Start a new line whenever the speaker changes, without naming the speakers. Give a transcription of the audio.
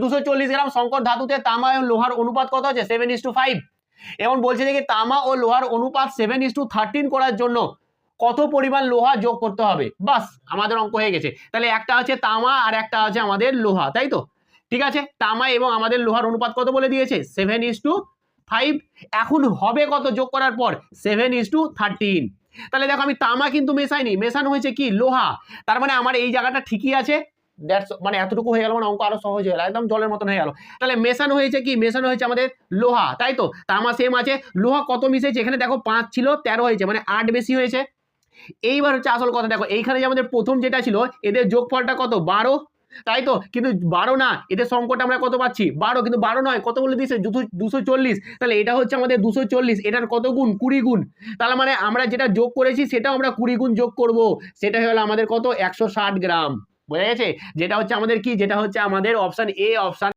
240 গ্রাম সংকর ধাতুতে তামা এবং লোহার অনুপাত কত আছে 7:5 এবং বলছে যে তামা ও লোহার অনুপাত 7:13 করার জন্য কত পরিমাণ লোহা যোগ করতে হবে। বাস আমাদের অঙ্ক হয়ে গেছে। তাহলে একটা আছে তামা আর একটা আছে আমাদের লোহা, তাই তো? ঠিক আছে, তামা এবং আমাদের লোহার অনুপাত কত বলে দিয়েছে 7:5। এখন হবে কত যোগ করার পর 7:13। তাহলে দেখো আমি তামা কিন্তু মেশাইনি, মেশানো হয়েছে কি লোহা। তার মানে আমার এই জায়গাটা ঠিকই আছে, মানে এতটুকু হয়ে গেল, মানে অঙ্ক আরো সহজ হয়ে গেল, একদম জলের মতন হয়ে গেল। তাহলে মেশানো হয়েছে কি, মেশানো হয়েছে আমাদের লোহা, তাই তো? তামা সেম আছে, লোহা কত মিশেছে এখানে দেখো 5 ছিল 13 হয়েছে, মানে 8 বেশি হয়েছে। এইবার হচ্ছে আসল কথা, দেখো এইখানে যে আমাদের প্রথম যেটা ছিল এদের যোগফলটা কত 12, তাই তো? কিন্তু 12 না, এদের সংকট আমরা কত পাচ্ছি 12, কিন্তু 12 নয়, কত বলে দিয়েছে 240। তাহলে এটা হচ্ছে আমাদের 240, এটার কত গুণ 20 গুণ। তাহলে মানে আমরা যেটা যোগ করেছি সেটাও আমরা 20 গুণ যোগ করব, সেটা হলো আমাদের কত 160 গ্রাম। বোঝা গেছে? যেটা হচ্ছে আমাদের কি, যেটা হচ্ছে আমাদের অপশন এ, অপশন